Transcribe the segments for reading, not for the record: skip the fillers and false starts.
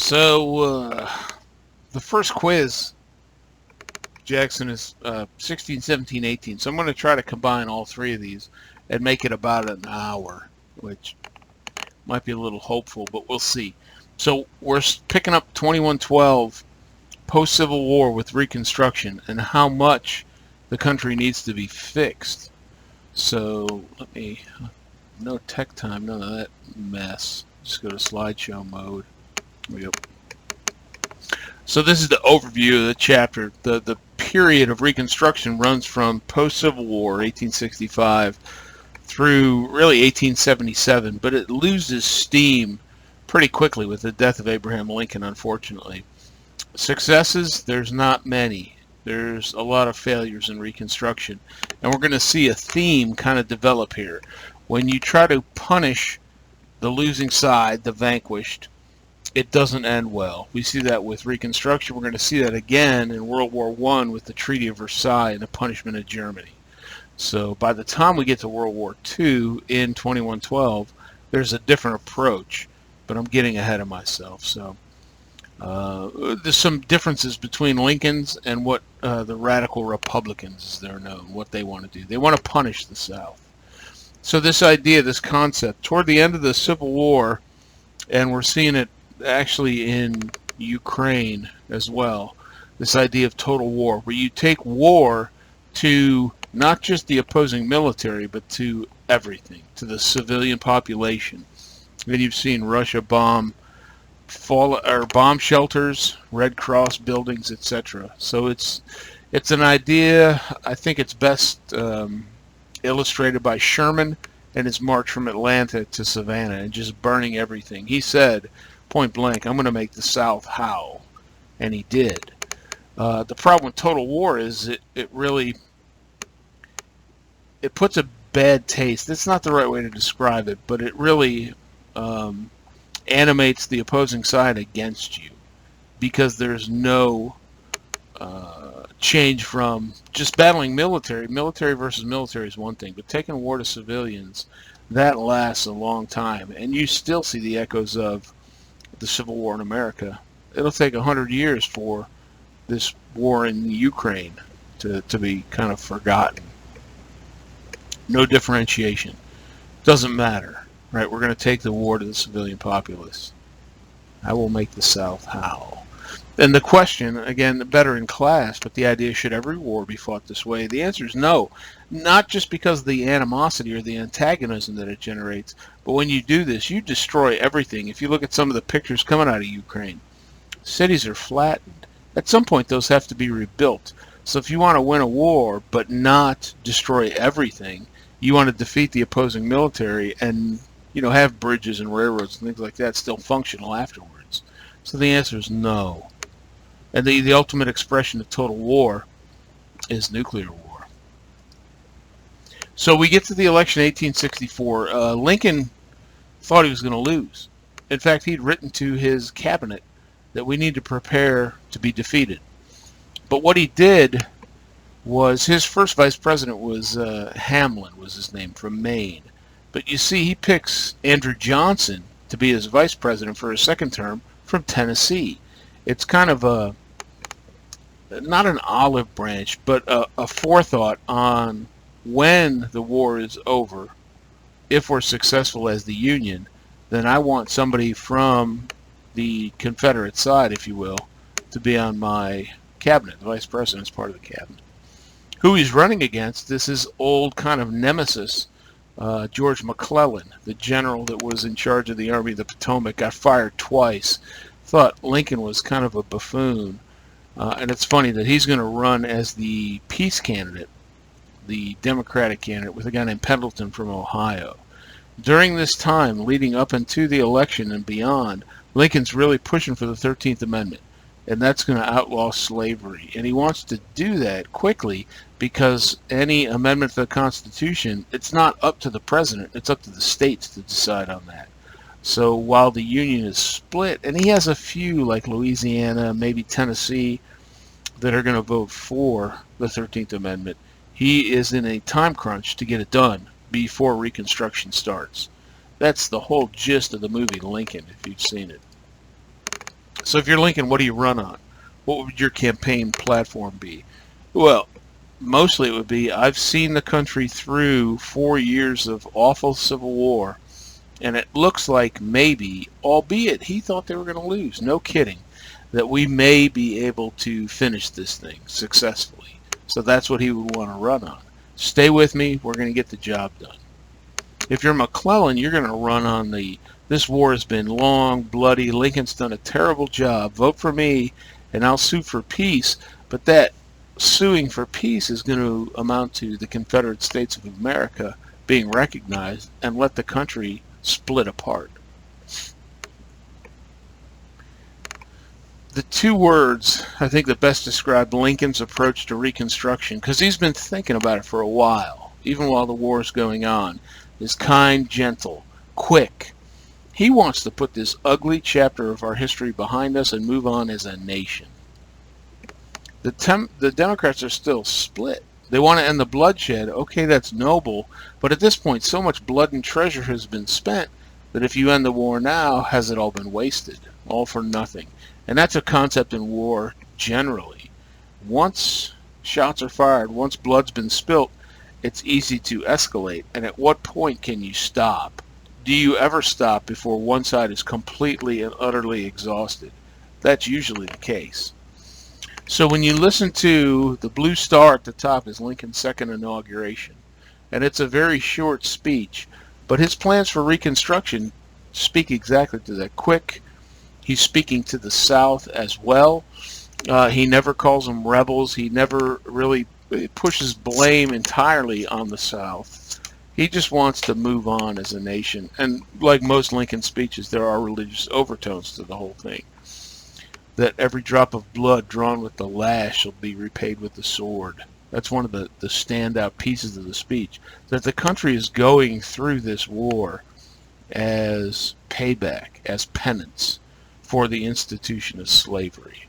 So, the first quiz, Jackson, is 16, 17, 18. So I'm going to try to combine all three of these and make it about an hour, which might be a little hopeful, but we'll see. So we're picking up 2112, post-Civil War with Reconstruction, and how much the country needs to be fixed. So let me, no tech time, none of that mess. Just go to slideshow mode. Yep. So this is the overview of the chapter. The period of Reconstruction runs from post-Civil War, 1865, through really 1877, but it loses steam pretty quickly with the death of Abraham Lincoln, unfortunately. Successes, there's not many. There's a lot of failures in Reconstruction. And we're going to see a theme kind of develop here. When you try to punish the losing side, the vanquished, it doesn't end well. We see that with Reconstruction. We're going to see that again in World War I with the Treaty of Versailles and the punishment of Germany. So by the time we get to World War II in 2112, there's a different approach. But I'm getting ahead of myself. So there's some differences between Lincoln's and what the radical Republicans, as they're known, what they want to do. They want to punish the South. So this idea, this concept, toward the end of the Civil War, and we're seeing it actually in Ukraine as well, this idea of total war, where you take war to not just the opposing military, but to everything, to the civilian population. And you've seen Russia bomb bomb shelters, Red Cross buildings, etc. So it's an idea. I think it's best illustrated by Sherman and his march from Atlanta to Savannah and just burning everything. He said, point blank, I'm going to make the South howl, and he did. The problem with total war is it really puts a bad taste. That's not the right way to describe it, but it really animates the opposing side against you, because there's no change from just battling military. Military versus military is one thing, but taking war to civilians, that lasts a long time, and you still see the echoes of the Civil War in America. It'll take 100 years for this war in Ukraine to be kind of forgotten. No differentiation. Doesn't matter. Right, we're going to take the war to the civilian populace. I will make the South howl. And the question, again, better in class, but the idea, should every war be fought this way? The answer is no. Not just because of the animosity or the antagonism that it generates, but when you do this, you destroy everything. If you look at some of the pictures coming out of Ukraine, cities are flattened. At some point, those have to be rebuilt. So if you want to win a war, but not destroy everything, you want to defeat the opposing military and have bridges and railroads and things like that still functional afterwards. So the answer is no. And the ultimate expression of total war is nuclear war. So we get to the election 1864. Lincoln thought he was going to lose. In fact, he'd written to his cabinet that we need to prepare to be defeated. But what he did was, his first vice president was Hamlin, was his name, from Maine. But you see, he picks Andrew Johnson to be his vice president for his second term from Tennessee. It's kind of not an olive branch, but a forethought on when the war is over. If we're successful as the Union, then I want somebody from the Confederate side, if you will, to be on my cabinet. The vice president's part of the cabinet. Who he's running against, this is old kind of nemesis, George McClellan, the general that was in charge of the Army of the Potomac, got fired twice. Thought Lincoln was kind of a buffoon. And it's funny that he's going to run as the peace candidate, the Democratic candidate, with a guy named Pendleton from Ohio. During this time, leading up into the election and beyond, Lincoln's really pushing for the 13th Amendment. And that's going to outlaw slavery. And he wants to do that quickly because any amendment to the Constitution, it's not up to the president, it's up to the states to decide on that. So while the Union is split, and he has a few like Louisiana, maybe Tennessee, that are going to vote for the 13th Amendment, he is in a time crunch to get it done before Reconstruction starts. That's the whole gist of the movie Lincoln, if you've seen it. So if you're Lincoln, what do you run on? What would your campaign platform be? Well, mostly it would be, I've seen the country through 4 years of awful civil war, and it looks like maybe, albeit he thought they were going to lose, no kidding, that we may be able to finish this thing successfully. So that's what he would want to run on. Stay with me, we're going to get the job done. If you're McClellan, you're going to run on this war has been long, bloody, Lincoln's done a terrible job, vote for me and I'll sue for peace. But that suing for peace is going to amount to the Confederate States of America being recognized and let the country split apart. The two words I think that best describe Lincoln's approach to Reconstruction, because he's been thinking about it for a while, even while the war is going on, is kind, gentle, quick. He wants to put this ugly chapter of our history behind us and move on as a nation. The Democrats are still split. They want to end the bloodshed. Okay, that's noble, but at this point so much blood and treasure has been spent that if you end the war now, has it all been wasted? All for nothing. And that's a concept in war generally. Once shots are fired, once blood's been spilt, it's easy to escalate. And at what point can you stop? Do you ever stop before one side is completely and utterly exhausted? That's usually the case. So when you listen to the blue star at the top is Lincoln's second inauguration, and it's a very short speech, but his plans for Reconstruction speak exactly to that. Quick, he's speaking to the South as well. He never calls them rebels. He never really pushes blame entirely on the South. He just wants to move on as a nation. And like most Lincoln speeches, there are religious overtones to the whole thing. That every drop of blood drawn with the lash shall be repaid with the sword. That's one of the standout pieces of the speech. That the country is going through this war as payback, as penance for the institution of slavery.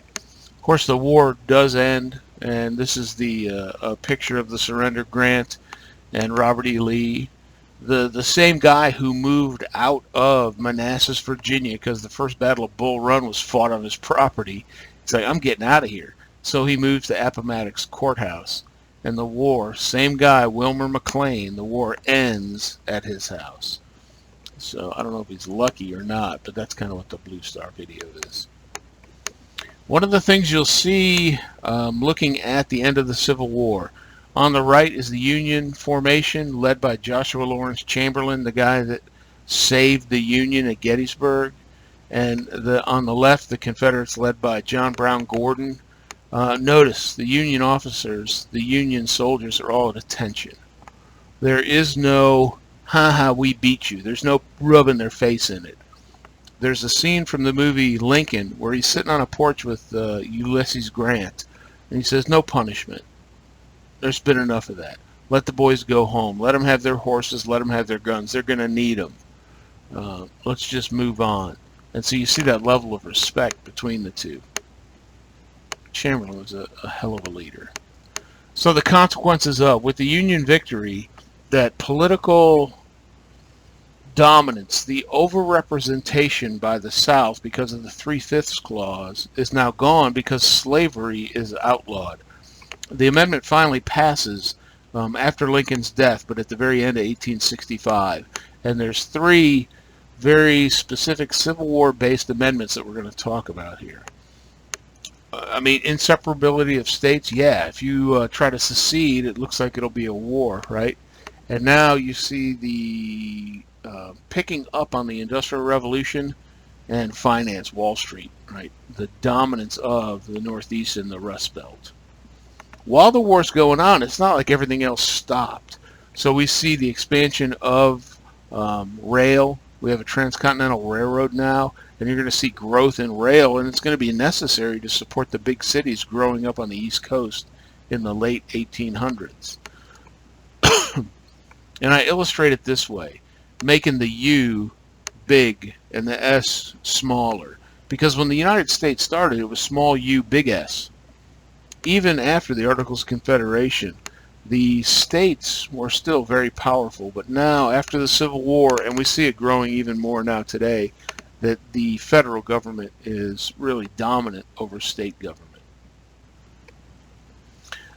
Of course, the war does end, and this is a picture of the surrender Grant and Robert E. Lee. The same guy who moved out of Manassas, Virginia, because the first Battle of Bull Run was fought on his property. He's like, I'm getting out of here. So he moves to Appomattox Courthouse. And the war, same guy, Wilmer McLean, the war ends at his house. So I don't know if he's lucky or not, but that's kind of what the Blue Star video is. One of the things you'll see looking at the end of the Civil War, on the right is the Union formation led by Joshua Lawrence Chamberlain, the guy that saved the Union at Gettysburg. And on the left, the Confederates led by John Brown Gordon. Notice the Union officers, the Union soldiers are all at attention. There is no, we beat you. There's no rubbing their face in it. There's a scene from the movie Lincoln where he's sitting on a porch with Ulysses Grant. And he says, no punishment. There's been enough of that. Let the boys go home. Let them have their horses. Let them have their guns. They're going to need them. Let's just move on. And so you see that level of respect between the two. Chamberlain was a hell of a leader. So the consequences of, with the Union victory, that political dominance, the overrepresentation by the South because of the 3/5 clause is now gone because slavery is outlawed. The amendment finally passes after Lincoln's death, but at the very end of 1865. And there's three very specific Civil War-based amendments that we're going to talk about here. I mean, inseparability of states, yeah. If you try to secede, it looks like it'll be a war, right? And now you see the picking up on the Industrial Revolution and finance, Wall Street, right? The dominance of the Northeast and the Rust Belt. While the war's going on, it's not like everything else stopped. So we see the expansion of rail. We have a transcontinental railroad now, and you're going to see growth in rail, and it's going to be necessary to support the big cities growing up on the East Coast in the late 1800s. And I illustrate it this way, making the U big and the S smaller. Because when the United States started, it was small u, big S. Even after the Articles of Confederation, the states were still very powerful. But now, after the Civil War, and we see it growing even more now today, that the federal government is really dominant over state government.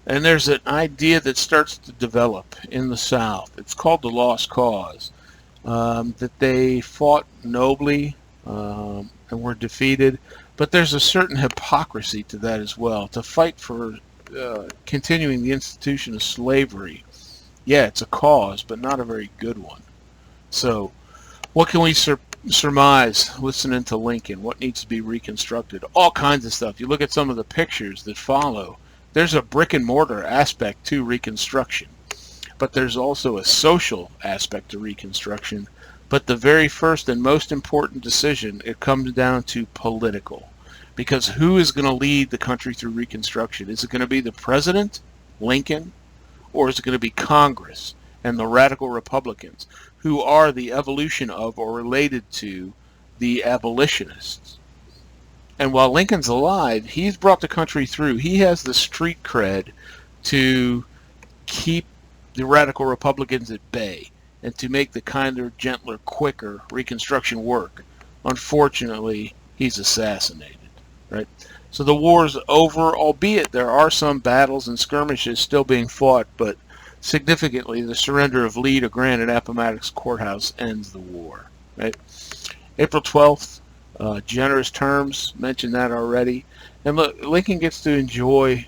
And there's an idea that starts to develop in the South. It's called the lost cause, that they fought nobly and were defeated, but there's a certain hypocrisy to that as well. To fight for continuing the institution of slavery, yeah, it's a cause, but not a very good one. So what can we surmise listening to Lincoln? What needs to be reconstructed? All kinds of stuff. You look at some of the pictures that follow. There's a brick and mortar aspect to Reconstruction, but there's also a social aspect to Reconstruction. But the very first and most important decision, it comes down to political. Because who is going to lead the country through Reconstruction? Is it going to be the president, Lincoln, or is it going to be Congress and the radical Republicans, who are the evolution of or related to the abolitionists? And while Lincoln's alive, he's brought the country through. He has the street cred to keep the radical Republicans at bay and to make the kinder, gentler, quicker Reconstruction work. Unfortunately, he's assassinated, right? So the war's over, albeit there are some battles and skirmishes still being fought, but significantly the surrender of Lee to Grant at Appomattox Courthouse ends the war, right? April 12th, generous terms, mentioned that already. And look, Lincoln gets to enjoy,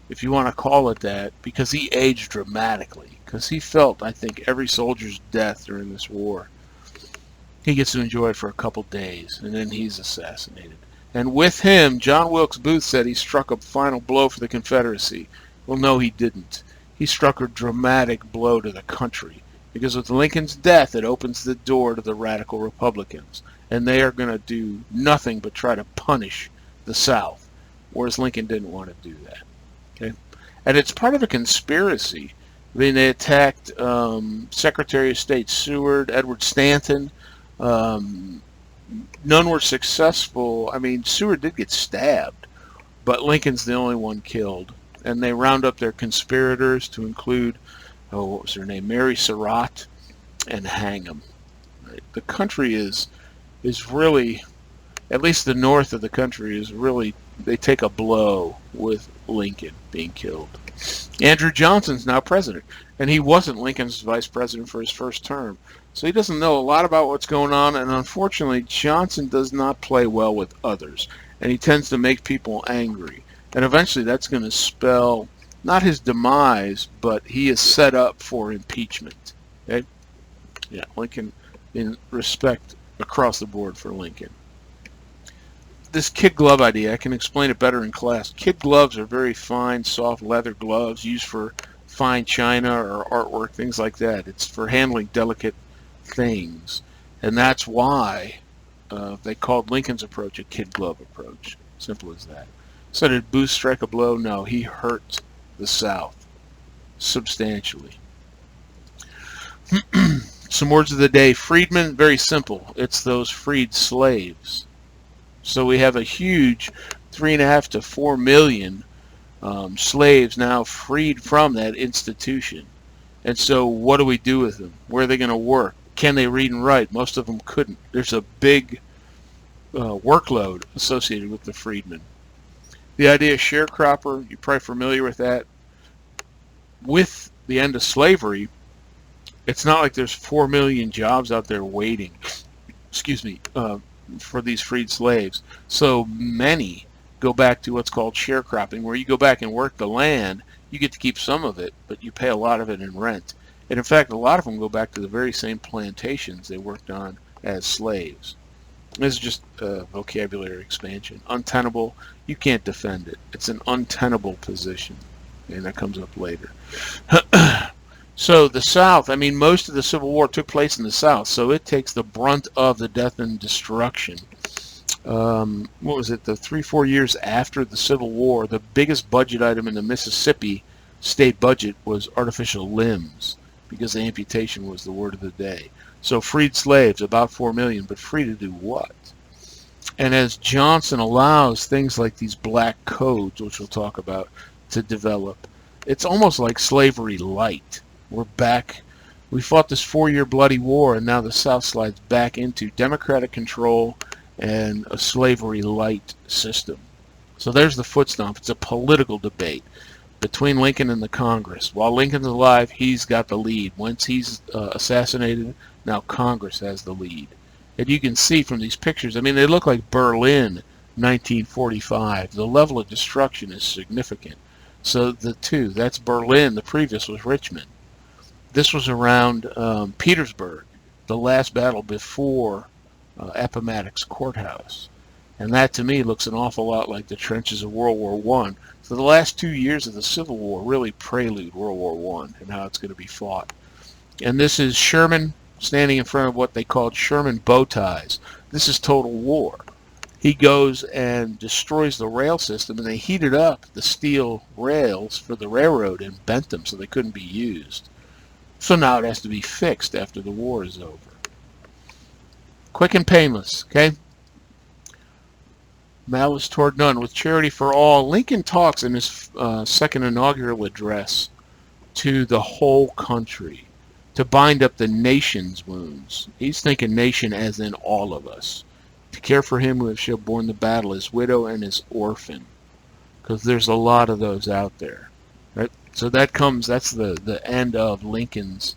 if you want to call it that, because he aged dramatically, because he felt, I think, every soldier's death during this war. He gets to enjoy it for a couple days, and then he's assassinated. And with him, John Wilkes Booth said he struck a final blow for the Confederacy. Well, no, he didn't. He struck a dramatic blow to the country, because with Lincoln's death, it opens the door to the radical Republicans, and they are going to do nothing but try to punish the South, whereas Lincoln didn't want to do that. Okay, and it's part of a conspiracy. I mean, they attacked Secretary of State Seward, Edward Stanton. None were successful. I mean, Seward did get stabbed, but Lincoln's the only one killed. And they round up their conspirators to include, what was her name, Mary Surratt, and hang them. Right? The country is really, at least the north of the country is really, they take a blow with Lincoln being killed. Andrew Johnson's now president, and he wasn't Lincoln's vice president for his first term. So he doesn't know a lot about what's going on, and unfortunately Johnson does not play well with others, and he tends to make people angry. And eventually that's going to spell not his demise, but he is set up for impeachment. Okay? Yeah, Lincoln, in respect across the board for Lincoln. This kid glove idea, I can explain it better in class. Kid gloves are very fine, soft leather gloves used for fine china or artwork, things like that. It's for handling delicate things. And that's why they called Lincoln's approach a kid glove approach. Simple as that. So did Booth strike a blow? No, he hurt the South substantially. Some words of the day. Freedmen, very simple. It's those freed slaves. So we have a huge 3.5 to 4 million slaves now freed from that institution. And so what do we do with them? Where are they going to work? Can they read and write? Most of them couldn't. There's a big workload associated with the freedmen. The idea of sharecropper, you're probably familiar with that. With the end of slavery, it's not like there's 4 million jobs out there waiting, for these freed slaves. So many go back to what's called sharecropping, where you go back and work the land. You get to keep some of it, but you pay a lot of it in rent. And in fact, a lot of them go back to the very same plantations they worked on as slaves. This is just vocabulary expansion. Untenable, you can't defend it. It's an untenable position, and that comes up later. So the South, I mean, most of the Civil War took place in the South, so it takes the brunt of the death and destruction. What was it, the 3-4 years after the Civil War, the biggest budget item in the Mississippi state budget was artificial limbs, because the amputation was the word of the day. So freed slaves, about 4 million, but free to do what? And as Johnson allows things like these black codes, which we'll talk about, to develop, it's almost like slavery light. We're back We fought this 4-year bloody war, and now the South slides back into Democratic control and a slavery-light system. So there's the foot stomp. It's a political debate between Lincoln and the Congress. While Lincoln's alive, he's got the lead. Once he's assassinated, now Congress has the lead. And you can see from these pictures, I mean, they look like Berlin 1945. The level of destruction is significant. So the two, that's Berlin. The previous was Richmond. This was around Petersburg, the last battle before Appomattox Courthouse. And that, to me, looks an awful lot like the trenches of World War I. So the last 2 years of the Civil War really prelude World War I and how it's going to be fought. And this is Sherman standing in front of what they called Sherman bow ties. This is total war. He goes and destroys the rail system, and they heated up the steel rails for the railroad and bent them so they couldn't be used. So now it has to be fixed after the war is over. Quick and painless, okay? Malice toward none. With charity for all, Lincoln talks in his second inaugural address to the whole country to bind up the nation's wounds. He's thinking nation as in all of us. To care for him who shall borne the battle, his widow and his orphan. Because there's a lot of those out there. Right? So that's the end of Lincoln's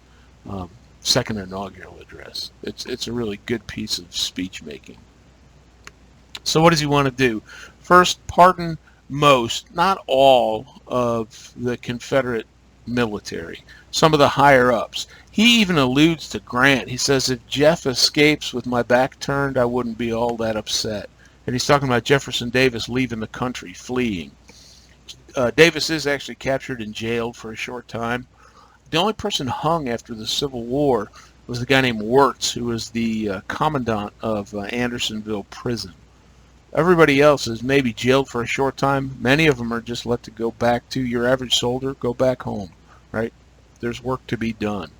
second inaugural address. It's a really good piece of speech making. So what does he want to do? First, pardon most, not all, of the Confederate military, some of the higher ups. He even alludes to Grant. He says, if Jeff escapes with my back turned, I wouldn't be all that upset. And he's talking about Jefferson Davis leaving the country, fleeing. Davis is actually captured and jailed for a short time. The only person hung after the Civil War was a guy named Wirtz, who was the commandant of Andersonville Prison. Everybody else is maybe jailed for a short time. Many of them are just let to go back to your average soldier, go back home, right? There's work to be done.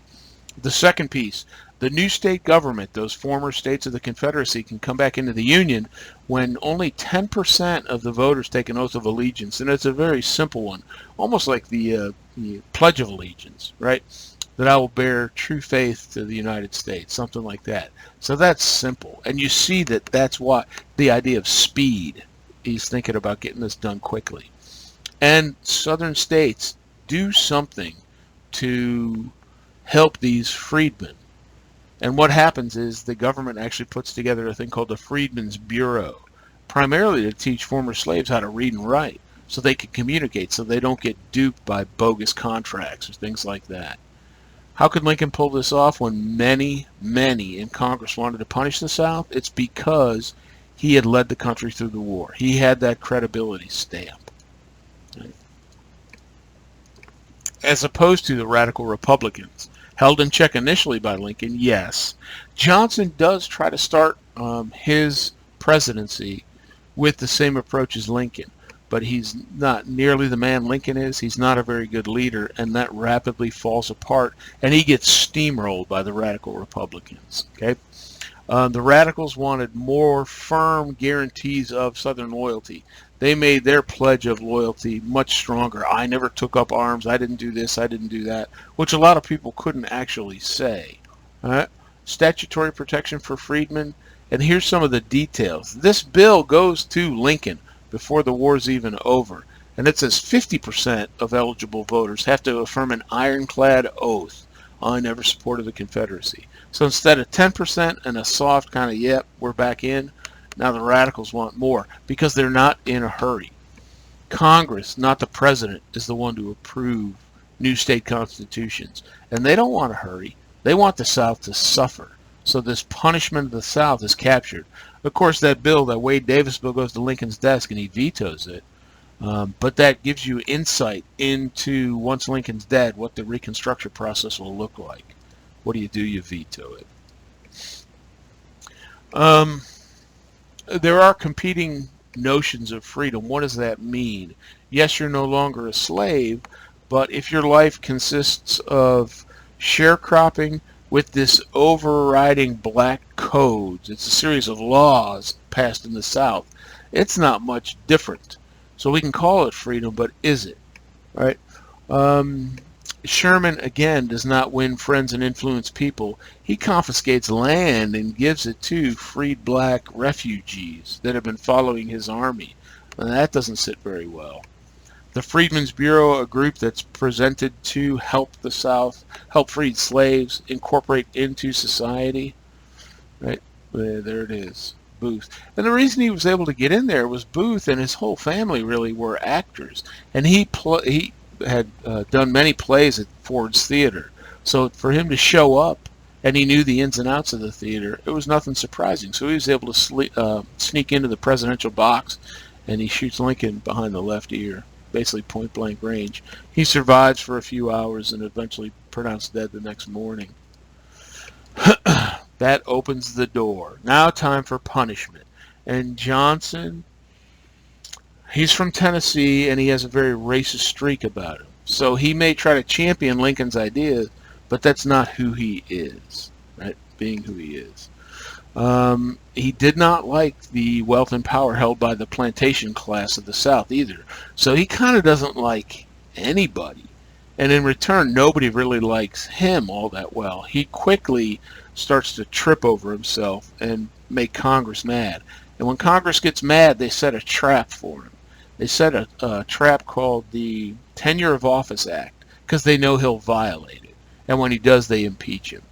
The second piece, the new state government, those former states of the Confederacy, can come back into the Union when only 10% of the voters take an oath of allegiance. And it's a very simple one, almost like the Pledge of Allegiance, right? That I will bear true faith to the United States, something like that. So that's simple. And you see that that's why the idea of speed, he's thinking about getting this done quickly. And southern states do something to help these freedmen. And what happens is the government actually puts together a thing called the Freedmen's Bureau, primarily to teach former slaves how to read and write so they can communicate, so they don't get duped by bogus contracts or things like that. How could Lincoln pull this off when many in Congress wanted to punish the South? It's because he had led the country through the war. He had that credibility stamp. Right? As opposed to the radical Republicans, held in check initially by Lincoln, yes. Johnson does try to start his presidency with the same approach as Lincoln, but he's not nearly the man Lincoln is. He's not a very good leader, and that rapidly falls apart, and he gets steamrolled by the radical Republicans. Okay, the radicals wanted more firm guarantees of Southern loyalty. They made their pledge of loyalty much stronger. I never took up arms. I didn't do this. I didn't do that, which a lot of people couldn't actually say. All right? Statutory protection for freedmen, and here's some of the details. This bill goes to Lincoln before the war's even over, and it says 50% of eligible voters have to affirm an ironclad oath, I never supported the Confederacy. So instead of 10% and a soft kind of, yep, we're back in, now the radicals want more because they're not in a hurry. Congress, not the president, is the one to approve new state constitutions, and they don't want to hurry. They want the South to suffer. So this punishment of the South is captured. Of course, that bill, that Wade Davis bill, goes to Lincoln's desk and he vetoes it. But that gives you insight into, once Lincoln's dead, what the Reconstruction process will look like. What do? You veto it. There are competing notions of freedom. What does that mean? Yes, you're no longer a slave, but if your life consists of sharecropping with this overriding black codes, it's a series of laws passed in the South, it's not much different. So we can call it freedom, but is it? Right? Sherman, again, does not win friends and influence people. He confiscates land and gives it to freed black refugees that have been following his army. And that doesn't sit very well. The Freedmen's Bureau, a group that's presented to help the South, help freed slaves incorporate into society. Right? There it is. Booth. And the reason he was able to get in there was Booth and his whole family really were actors. And he had done many plays at Ford's Theater. So for him to show up, and he knew the ins and outs of the theater, it was nothing surprising. So he was able to sneak into the presidential box, and he shoots Lincoln behind the left ear, basically point-blank range. He survives for a few hours and eventually pronounced dead the next morning. That opens the door. Now time for punishment. And Johnson, he's from Tennessee, and he has a very racist streak about him. So he may try to champion Lincoln's ideas, but that's not who he is, right? Being who he is. He did not like the wealth and power held by the plantation class of the South either. So he kind of doesn't like anybody. And in return, nobody really likes him all that well. He quickly starts to trip over himself and make Congress mad. And when Congress gets mad, they set a trap for him. They set a trap called the Tenure of Office Act because they know he'll violate it. And when he does, they impeach him.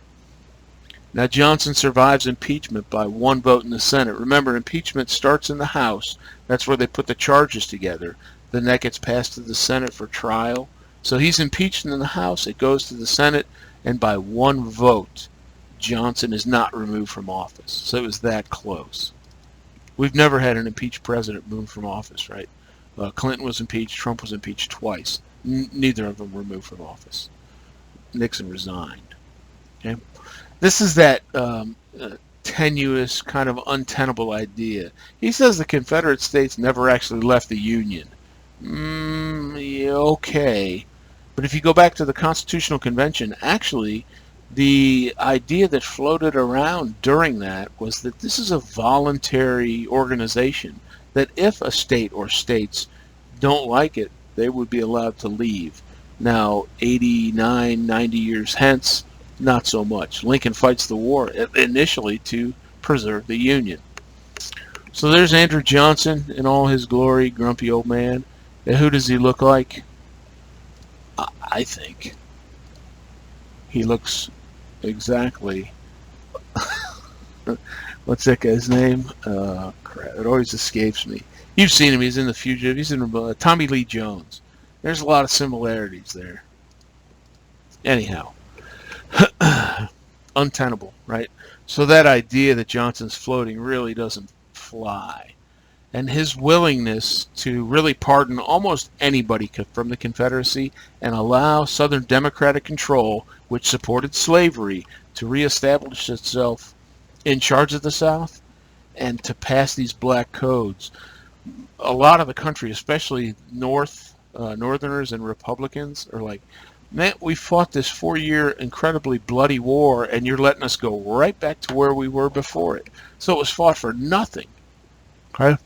Now, Johnson survives impeachment by one vote in the Senate. Remember, impeachment starts in the House. That's where they put the charges together. Then that gets passed to the Senate for trial. So he's impeached in the House. It goes to the Senate. And by one vote, Johnson is not removed from office. So it was that close. We've never had an impeached president moved from office, right? Clinton was impeached. Trump was impeached twice. Neither of them were moved from office. Nixon resigned. Okay? This is that tenuous, kind of untenable idea. He says the Confederate States never actually left the Union. Yeah, okay. But if you go back to the Constitutional Convention, actually, the idea that floated around during that was that this is a voluntary organization, that if a state or states don't like it, they would be allowed to leave. Now, 89, 90 years hence, not so much. Lincoln fights the war initially to preserve the Union. So there's Andrew Johnson in all his glory, grumpy old man. And who does he look like? I think he looks exactly... What's that guy's name? Crap, it always escapes me. You've seen him. He's in The Fugitive. He's in Tommy Lee Jones. There's a lot of similarities there. Anyhow. Untenable, right? So that idea that Johnson's floating really doesn't fly. And his willingness to really pardon almost anybody from the Confederacy and allow Southern Democratic control, which supported slavery, to reestablish itself in charge of the South and to pass these black codes. A lot of the country, especially Northerners and Republicans, are like, man, we fought this 4-year incredibly bloody war, and you're letting us go right back to where we were before it. So it was fought for nothing. Okay?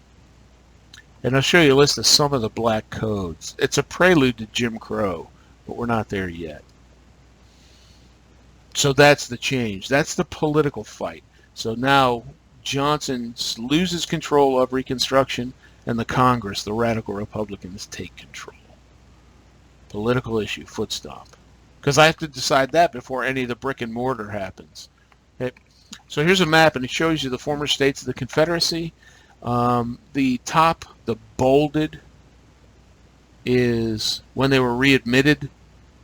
And I'll show you a list of some of the black codes. It's a prelude to Jim Crow, but we're not there yet. So that's the change. That's the political fight. So now Johnson loses control of Reconstruction, and the Congress, the radical Republicans, take control. Political issue, foot stomp. Because I have to decide that before any of the brick and mortar happens. Okay. So here's a map, and it shows you the former states of the Confederacy. The top, the bolded, is when they were readmitted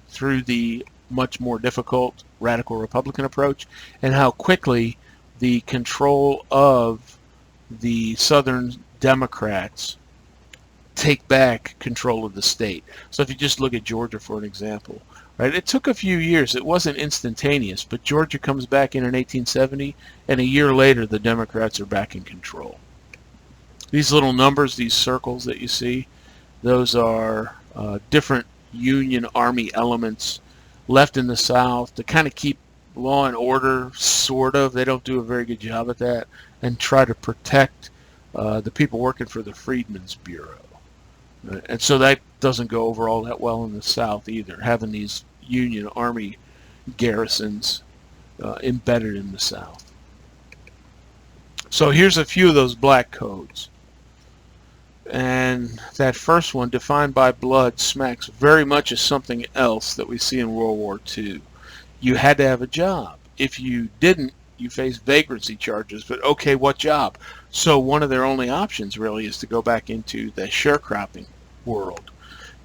through the much more difficult radical Republican approach, and how quickly the control of the Southern Democrats take back control of the state. So if you just look at Georgia for an example, right? It took a few years. It wasn't instantaneous, but Georgia comes back in 1870, and a year later the Democrats are back in control. These little numbers, these circles that you see, those are different Union Army elements left in the South to kind of keep law and order, sort of. They don't do a very good job at that, and try to protect the people working for the Freedmen's Bureau. And so that doesn't go over all that well in the South either, having these Union Army garrisons embedded in the South. So here's a few of those black codes. And that first one, defined by blood, smacks very much of something else that we see in World War II. You had to have a job. If you didn't, you faced vagrancy charges. But okay, what job? So one of their only options really is to go back into the sharecropping world.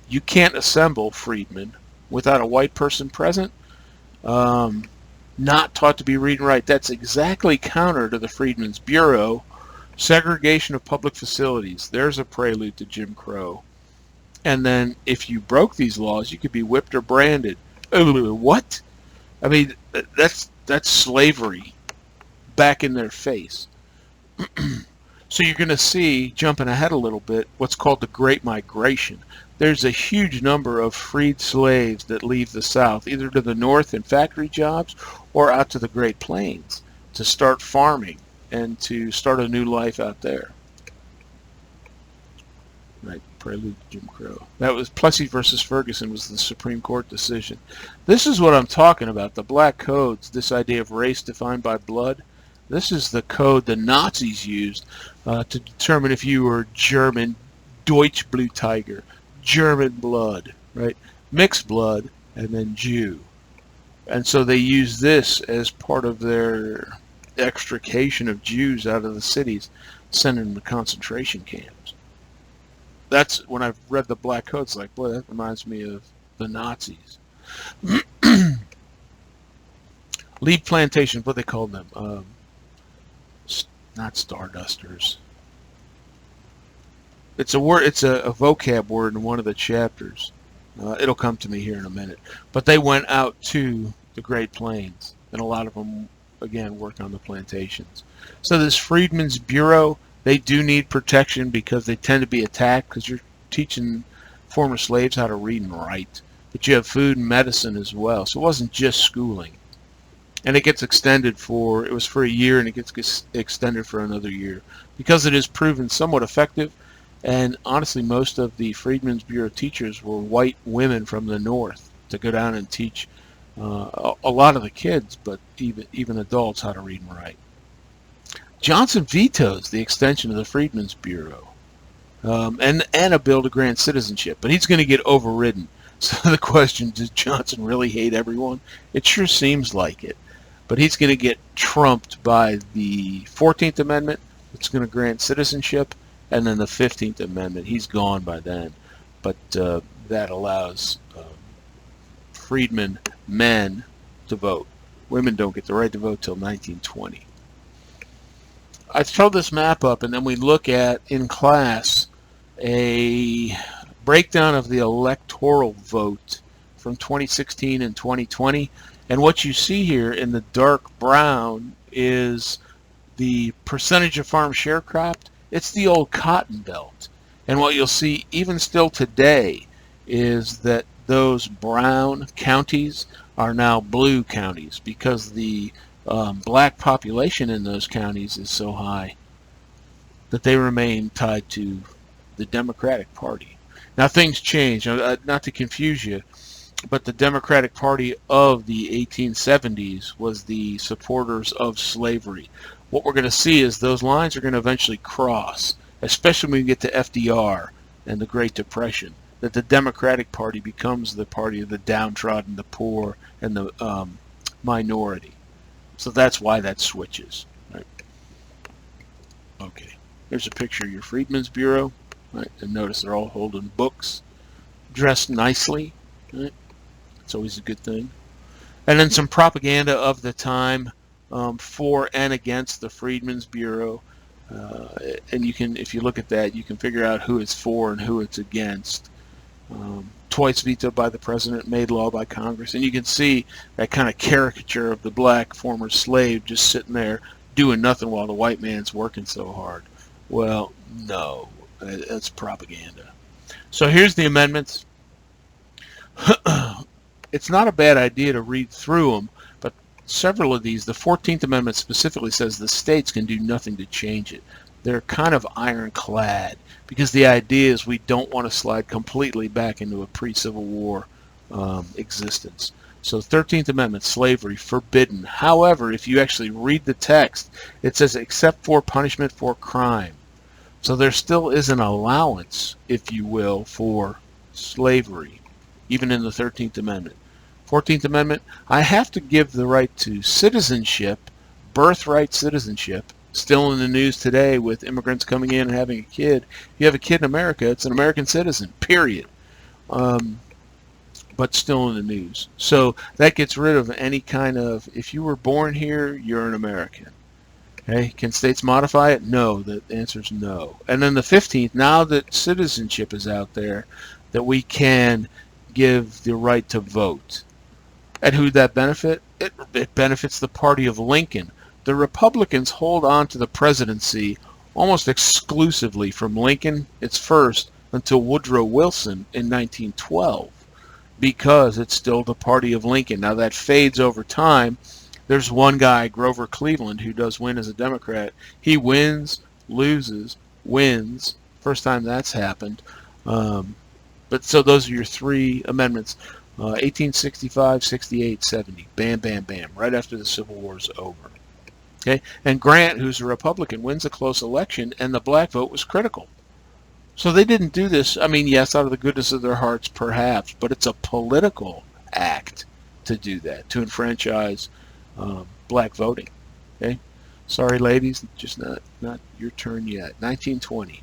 You can't assemble freedmen without a white person present, not taught to be read and write. That's exactly counter to the Freedmen's Bureau. Segregation of public facilities. There's a prelude to Jim Crow. And then if you broke these laws, you could be whipped or branded. What? I mean, that's slavery back in their face. So you're going to see, jumping ahead a little bit, what's called the Great Migration. There's a huge number of freed slaves that leave the South, either to the north in factory jobs or out to the Great Plains to start farming and to start a new life out there. Right, prelude to Jim Crow. That was Plessy versus Ferguson was the Supreme Court decision. This is what I'm talking about, the black codes, this idea of race defined by blood. This is the code the Nazis used to determine if you were German, Deutsch Blue Tiger, German blood, right? Mixed blood, and then Jew. And so they use this as part of their extrication of Jews out of the cities, sending them to concentration camps. That's when I've read the black codes, like, boy, that reminds me of the Nazis. Lead plantations, what they called them, not Stardusters. It's a word. It's a vocab word in one of the chapters. It'll come to me here in a minute. But they went out to the Great Plains, and a lot of them, again, worked on the plantations. So this Freedmen's Bureau, they do need protection because they tend to be attacked because you're teaching former slaves how to read and write. But you have food and medicine as well. So it wasn't just schooling. And it gets extended for, it was for a year, and it gets extended for another year. Because it is proven somewhat effective, and honestly, most of the Freedmen's Bureau teachers were white women from the North to go down and teach a lot of the kids, but even adults, how to read and write. Johnson vetoes the extension of the Freedmen's Bureau and a bill to grant citizenship, but he's going to get overridden. So the question, does Johnson really hate everyone? It sure seems like it. But he's going to get trumped by the 14th Amendment. It's going to grant citizenship. And then the 15th Amendment, he's gone by then. But that allows freedmen, men, to vote. Women don't get the right to vote till 1920. I throw this map up, and then we look at, in class, a breakdown of the electoral vote from 2016 and 2020. And what you see here in the dark brown is the percentage of farm sharecropped. It's the old Cotton Belt. And what you'll see even still today is that those brown counties are now blue counties because the black population in those counties is so high that they remain tied to the Democratic Party. Now things change, not to confuse you, but the Democratic Party of the 1870s was the supporters of slavery. What we're going to see is those lines are going to eventually cross, especially when we get to FDR and the Great Depression, that the Democratic Party becomes the party of the downtrodden, the poor, and the minority. So that's why that switches. Right? Okay, here's a picture of your Freedmen's Bureau. Right? And notice they're all holding books, dressed nicely. Right? It's always a good thing. And then some propaganda of the time. For and against the Freedmen's Bureau, and you can, if you look at that, you can figure out who it's for and who it's against. Twice vetoed by the president, made law by Congress, and you can see that kind of caricature of the black former slave just sitting there doing nothing while the white man's working so hard. Well, no, that's propaganda. So here's the amendments. It's not a bad idea to read through them. Several of these, the 14th Amendment specifically says the states can do nothing to change it. They're kind of ironclad because the idea is we don't want to slide completely back into a pre-Civil War existence. So 13th Amendment, slavery, forbidden. However, if you actually read the text, it says except for punishment for crime. So there still is an allowance, if you will, for slavery, even in the 13th Amendment. 14th Amendment, I have to give the right to citizenship, birthright citizenship, still in the news today with immigrants coming in and having a kid. If you have a kid in America, it's an American citizen, period. But still in the news. So that gets rid of any kind of, if you were born here, you're an American. Okay, can states modify it? No, the answer is no. And then the 15th, now that citizenship is out there, that we can give the right to vote. And who'd that benefit? It benefits the party of Lincoln. The Republicans hold on to the presidency almost exclusively from Lincoln, its first, until Woodrow Wilson in 1912, because it's still the party of Lincoln. Now that fades over time. There's one guy, Grover Cleveland, who does win as a Democrat. He wins, loses, wins. First time that's happened. But so those are your three amendments. 1865, 68, 70. Bam, bam, bam. Right after the Civil War's over. Okay? And Grant, who's a Republican, wins a close election, and the black vote was critical. So they didn't do this, I mean, yes, out of the goodness of their hearts, perhaps, but it's a political act to do that, to enfranchise black voting. Okay? Sorry, ladies, just not your turn yet. 1920.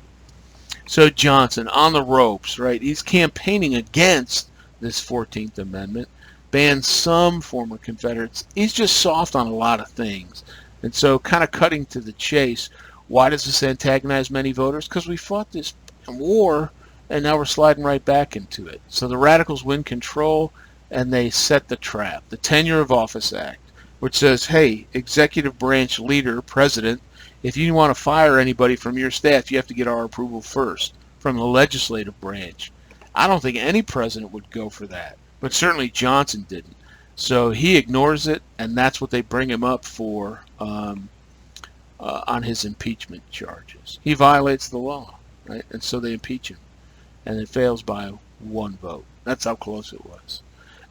So Johnson, on the ropes, right? He's campaigning against this 14th Amendment, bans some former Confederates. He's just soft on a lot of things. And so kind of cutting to the chase, why does this antagonize many voters? Because we fought this war, and now we're sliding right back into it. So the radicals win control, and they set the trap. The Tenure of Office Act, which says, hey, executive branch leader, president, if you want to fire anybody from your staff, you have to get our approval first from the legislative branch. I don't think any president would go for that, but certainly Johnson didn't. So he ignores it, and that's what they bring him up for on his impeachment charges. He violates the law, right? And so they impeach him, and it fails by one vote. That's how close it was.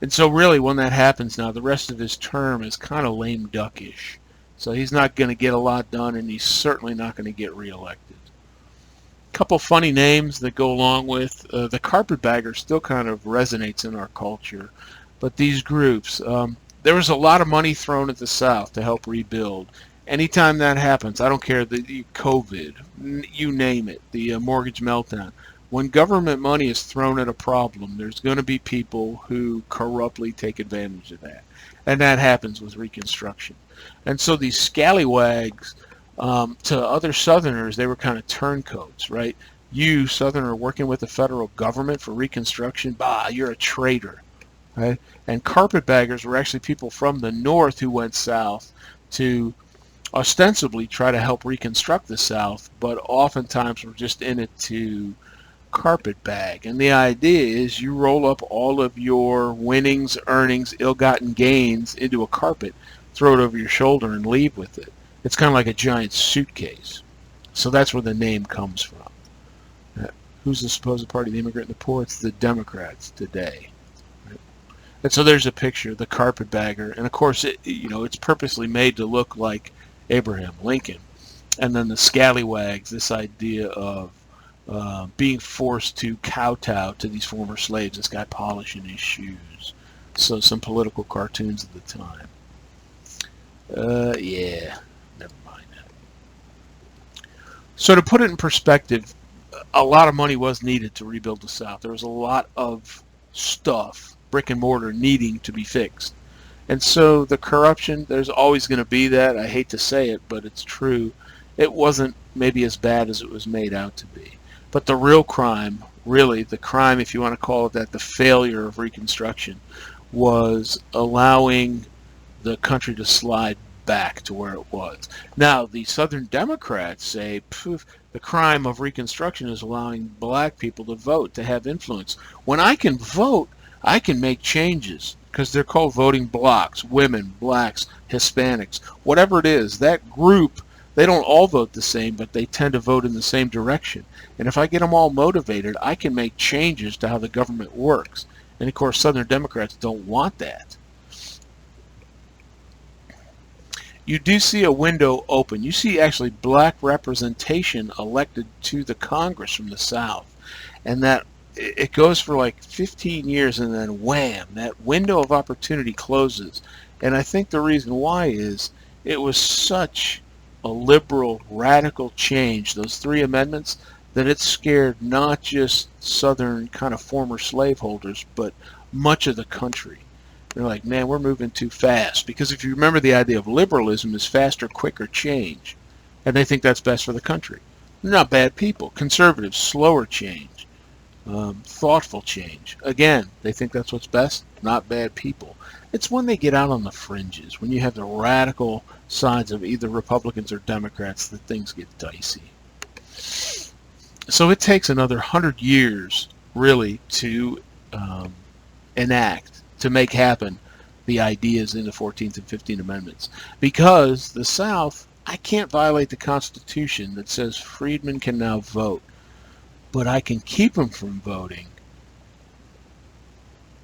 And so really when that happens now, the rest of his term is kind of lame duckish. So he's not going to get a lot done, and he's certainly not going to get reelected. A couple funny names that go along with the carpetbagger still kind of resonates in our culture. But these groups, there was a lot of money thrown at the South to help rebuild. Anytime that happens, I don't care, the COVID, you name it, the mortgage meltdown. When government money is thrown at a problem, there's going to be people who corruptly take advantage of that. And that happens with Reconstruction. And so these scallywags, to other Southerners, they were kind of turncoats, right? You, Southerner, working with the federal government for Reconstruction, bah, you're a traitor. Right? And carpetbaggers were actually people from the North who went south to ostensibly try to help reconstruct the South, but oftentimes were just in it to carpetbag. And the idea is you roll up all of your winnings, earnings, ill-gotten gains into a carpet, throw it over your shoulder, and leave with it. It's kind of like a giant suitcase. So that's where the name comes from. Who's the supposed party, the immigrant and the poor? It's the Democrats today. And so there's a picture, the carpetbagger, and of course, it's purposely made to look like Abraham Lincoln. And then the scallywags, this idea of being forced to kowtow to these former slaves, this guy polishing his shoes. So some political cartoons at the time. Yeah, never mind that. So to put it in perspective, a lot of money was needed to rebuild the South. There was a lot of stuff, brick and mortar, needing to be fixed. And so the corruption, there's always going to be that. I hate to say it, but it's true. It wasn't maybe as bad as it was made out to be. But the real crime, really the crime, if you want to call it that, the failure of Reconstruction, was allowing the country to slide back to where it was. Now, the Southern Democrats say, the crime of Reconstruction is allowing black people to vote, to have influence. When I can vote, I can make changes, because they're called voting blocks, women, blacks, Hispanics, whatever it is. That group, they don't all vote the same, but they tend to vote in the same direction. And if I get them all motivated, I can make changes to how the government works. And of course, Southern Democrats don't want that. You do see a window open. You see actually black representation elected to the Congress from the South. And that it goes for like 15 years, and then wham, that window of opportunity closes. And I think the reason why is it was such a liberal, radical change, those 3 amendments, that it scared not just Southern kind of former slaveholders, but much of the country. They're like, man, we're moving too fast. Because if you remember, the idea of liberalism is faster, quicker change. And they think that's best for the country. They're not bad people. Conservatives, slower change. Thoughtful change. Again, they think that's what's best. Not bad people. It's when they get out on the fringes, when you have the radical sides of either Republicans or Democrats, that things get dicey. So it takes another 100 years, really, to enact, to make happen the ideas in the 14th and 15th Amendments. Because the South, I can't violate the Constitution that says freedmen can now vote, but I can keep them from voting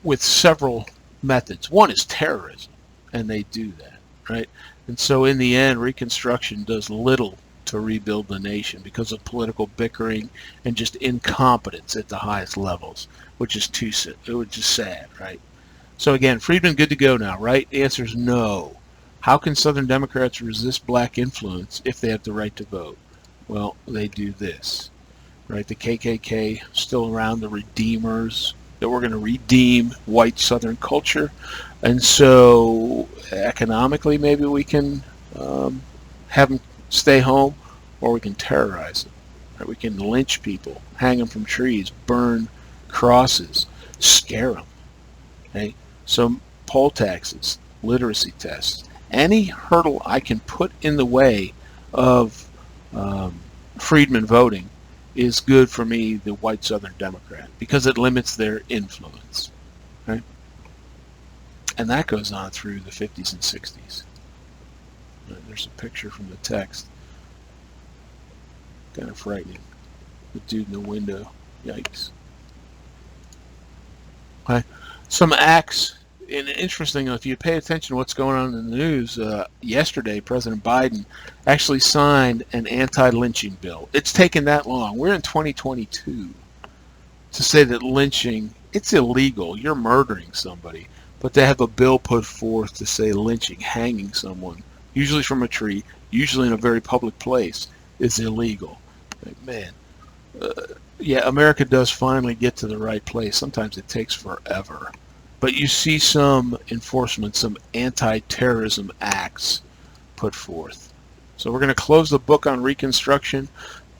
with several methods. One is terrorism, and they do that, right? And so in the end, Reconstruction does little to rebuild the nation because of political bickering and just incompetence at the highest levels, which is sad, right? So again, freedmen good to go now, right? The answer is no. How can Southern Democrats resist black influence if they have the right to vote? Well, they do this, right? The KKK still around, the Redeemers, that we're going to redeem white Southern culture. And so economically, maybe we can have them stay home, or we can terrorize them. Right? We can lynch people, hang them from trees, burn crosses, scare them. Okay? So poll taxes, literacy tests, any hurdle I can put in the way of freedmen voting is good for me, the white Southern Democrat, because it limits their influence. Right? And that goes on through the 50s and 60s. There's a picture from the text. Kind of frightening. The dude in the window. Yikes. Okay. Some acts, and interesting, if you pay attention to what's going on in the news, yesterday President Biden actually signed an anti-lynching bill. It's taken that long. We're in 2022 to say that lynching, it's illegal. You're murdering somebody. But to have a bill put forth to say lynching, hanging someone, usually from a tree, usually in a very public place, is illegal. Like, man, yeah, America does finally get to the right place. Sometimes it takes forever. But you see some enforcement, some anti-terrorism acts put forth. So we're going to close the book on Reconstruction.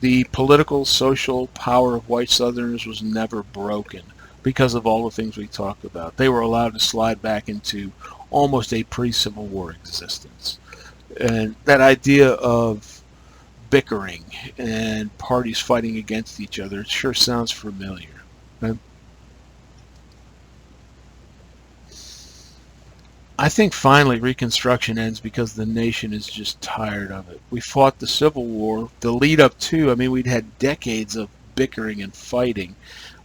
The political, social power of white Southerners was never broken because of all the things we talked about. They were allowed to slide back into almost a pre-Civil War existence. And that idea of bickering and parties fighting against each other, it sure sounds familiar. Right? I think finally Reconstruction ends because the nation is just tired of it. We fought the Civil War, the lead up to, I mean, we'd had decades of bickering and fighting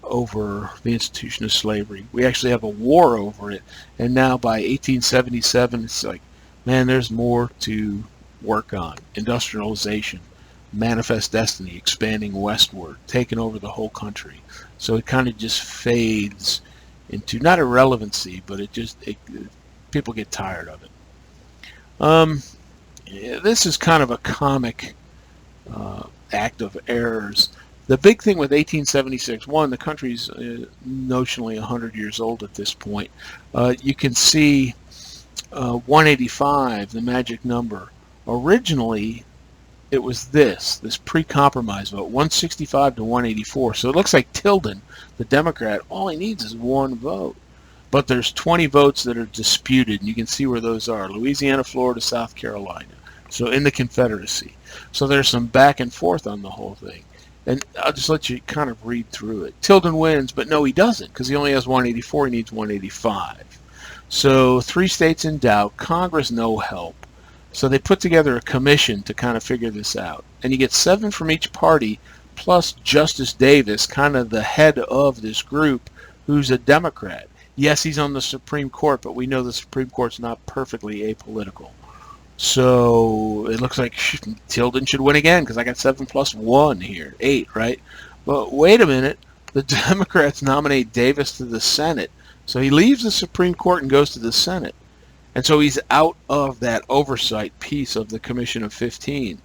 over the institution of slavery. We actually have a war over it, and now by 1877 it's like, man, there's more to work on. Industrialization, manifest destiny, expanding westward, taking over the whole country. So it kind of just fades into, not irrelevancy, but people get tired of it. This is kind of a comic act of errors. The big thing with 1876, one, the country's notionally 100 years old at this point. You can see 185, the magic number. Originally, it was this pre-compromise vote, 165 to 184. So it looks like Tilden, the Democrat, all he needs is one vote. But there's 20 votes that are disputed, and you can see where those are. Louisiana, Florida, South Carolina. So in the Confederacy. So there's some back and forth on the whole thing. And I'll just let you kind of read through it. Tilden wins, but no, he doesn't, because he only has 184. He needs 185. So 3 states in doubt. Congress, no help. So they put together a commission to kind of figure this out. And you get 7 from each party, plus Justice Davis, kind of the head of this group, who's a Democrat. Yes, he's on the Supreme Court, but we know the Supreme Court's not perfectly apolitical. So it looks like Tilden should win again because I got 7 plus 1 here, 8, right? But wait a minute, the Democrats nominate Davis to the Senate. So he leaves the Supreme Court and goes to the Senate. And so he's out of that oversight piece of the Commission of 15.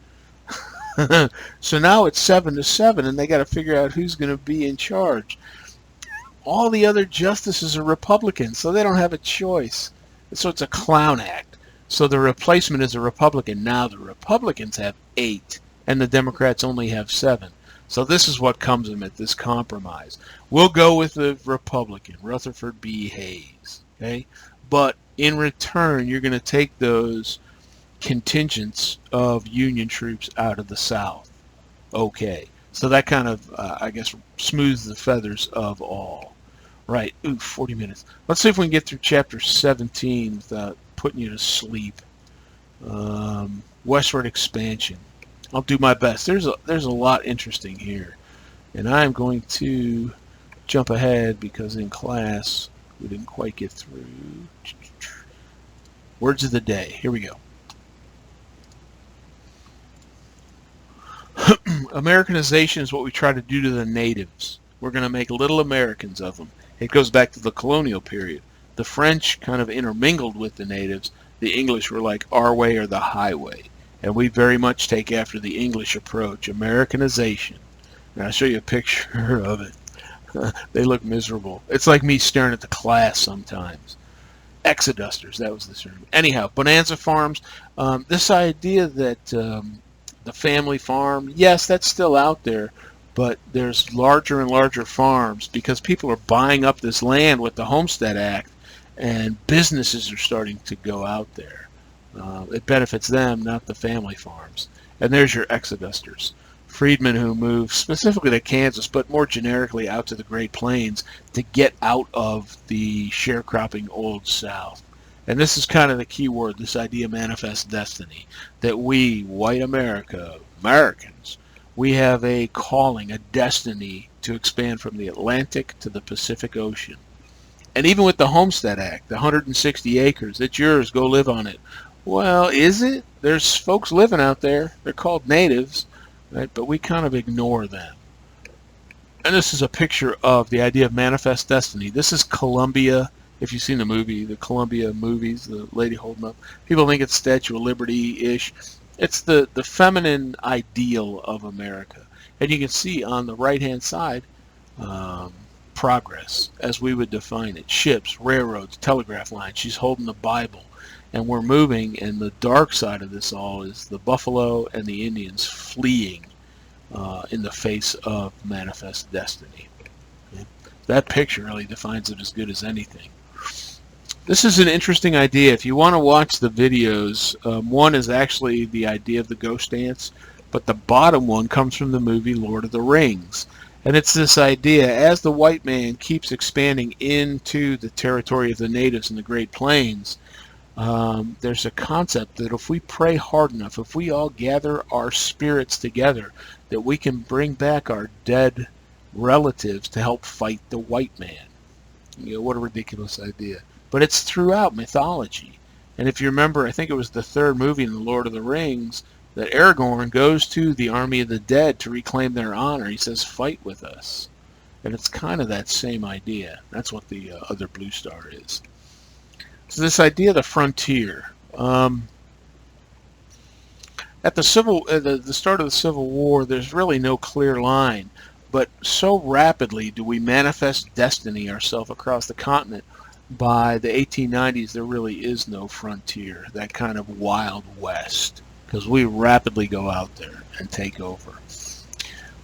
So now it's 7-7, and they got to figure out who's going to be in charge. All the other justices are Republicans, so they don't have a choice. So it's a clown act. So the replacement is a Republican. Now the Republicans have 8, and the Democrats only have 7. So this is what comes of it, this compromise. We'll go with the Republican, Rutherford B. Hayes. Okay? But in return, you're going to take those contingents of Union troops out of the South. Okay. So that kind of, I guess, smooths the feathers of all. Right. Ooh, 40 minutes. Let's see if we can get through chapter 17 without putting you to sleep. Westward expansion. I'll do my best. There's a lot interesting here. And I'm going to jump ahead because in class we didn't quite get through. Words of the day. Here we go. Americanization is what we try to do to the natives. We're going to make little Americans of them. It goes back to the colonial period. The French kind of intermingled with the natives. The English were like our way or the highway. And we very much take after the English approach, Americanization. And I'll show you a picture of it. They look miserable. It's like me staring at the class sometimes. Exodusters, that was the term. Anyhow, Bonanza Farms, this idea that the family farm, yes, that's still out there, but there's larger and larger farms because people are buying up this land with the Homestead Act, and businesses are starting to go out there. It benefits them, not the family farms. And there's your exodusters. Freedmen who move specifically to Kansas, but more generically out to the Great Plains to get out of the sharecropping Old South. And this is kind of the key word, this idea of manifest destiny, that we, white America, Americans, we have a calling, a destiny to expand from the Atlantic to the Pacific Ocean. And even with the Homestead Act, the 160 acres, it's yours, go live on it. Well, is it? There's folks living out there. They're called natives, right? But we kind of ignore them. And this is a picture of the idea of manifest destiny. This is Columbia. If you've seen the movie, the Columbia movies, the lady holding up, people think it's Statue of Liberty-ish. It's the feminine ideal of America. And you can see on the right-hand side, progress, as we would define it. Ships, railroads, telegraph lines. She's holding the Bible. And we're moving, and the dark side of this all is the buffalo and the Indians fleeing in the face of manifest destiny. Okay? That picture really defines it as good as anything. This is an interesting idea. If you want to watch the videos, one is actually the idea of the ghost dance, but the bottom one comes from the movie Lord of the Rings. And it's this idea, as the white man keeps expanding into the territory of the natives in the Great Plains, there's a concept that if we pray hard enough, if we all gather our spirits together, that we can bring back our dead relatives to help fight the white man. You know, what a ridiculous idea. But it's throughout mythology. And if you remember, I think it was the third movie in The Lord of the Rings, that Aragorn goes to the army of the dead to reclaim their honor. He says, fight with us. And it's kind of that same idea. That's what the other blue star is. So this idea of the frontier. At the start of the Civil War, there's really no clear line. But so rapidly do we manifest destiny ourselves across the continent. By the 1890s, there really is no frontier, that kind of Wild West, because we rapidly go out there and take over.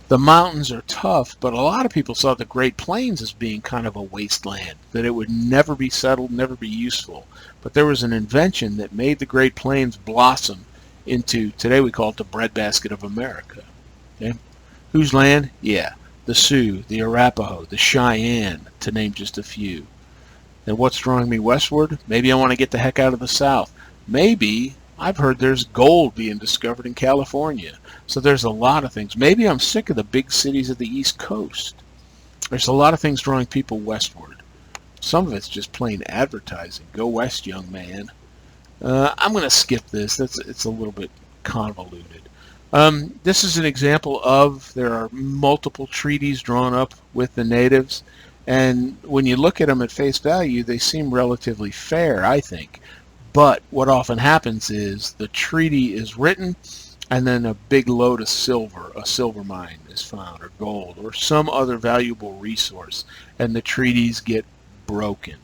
The mountains are tough, but a lot of people saw the Great Plains as being kind of a wasteland, that it would never be settled, never be useful. But there was an invention that made the Great Plains blossom into, today we call it the breadbasket of America. Okay? Whose land? Yeah, the Sioux, the Arapaho, the Cheyenne, to name just a few. And what's drawing me westward? Maybe I want to get the heck out of the South. Maybe I've heard there's gold being discovered in California. So there's a lot of things. Maybe I'm sick of the big cities of the East Coast. There's a lot of things drawing people westward. Some of it's just plain advertising. Go west, young man. I'm going to skip this. It's a little bit convoluted. This is an example of there are multiple treaties drawn up with the natives, and when you look at them at face value, they seem relatively fair, I think. But what often happens is the treaty is written, and then a big load of silver, a silver mine is found, or gold, or some other valuable resource, and the treaties get broken.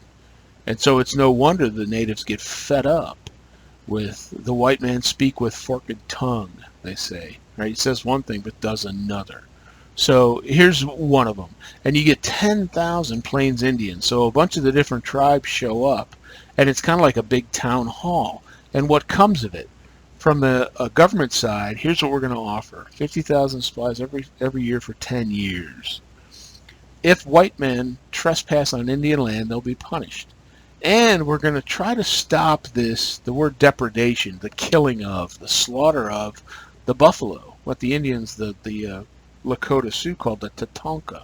And so it's no wonder the natives get fed up with the white man speak with forked tongue, they say. Right? He says one thing but does another. So here's one of them. And you get 10,000 Plains Indians. So a bunch of the different tribes show up, and it's kind of like a big town hall. And what comes of it? From the government side, here's what we're going to offer. 50,000 supplies every year for 10 years. If white men trespass on Indian land, they'll be punished. And we're going to try to stop this, the word depredation, the killing of, the slaughter of the buffalo, what the Indians, the Lakota Sioux called the Tatonka,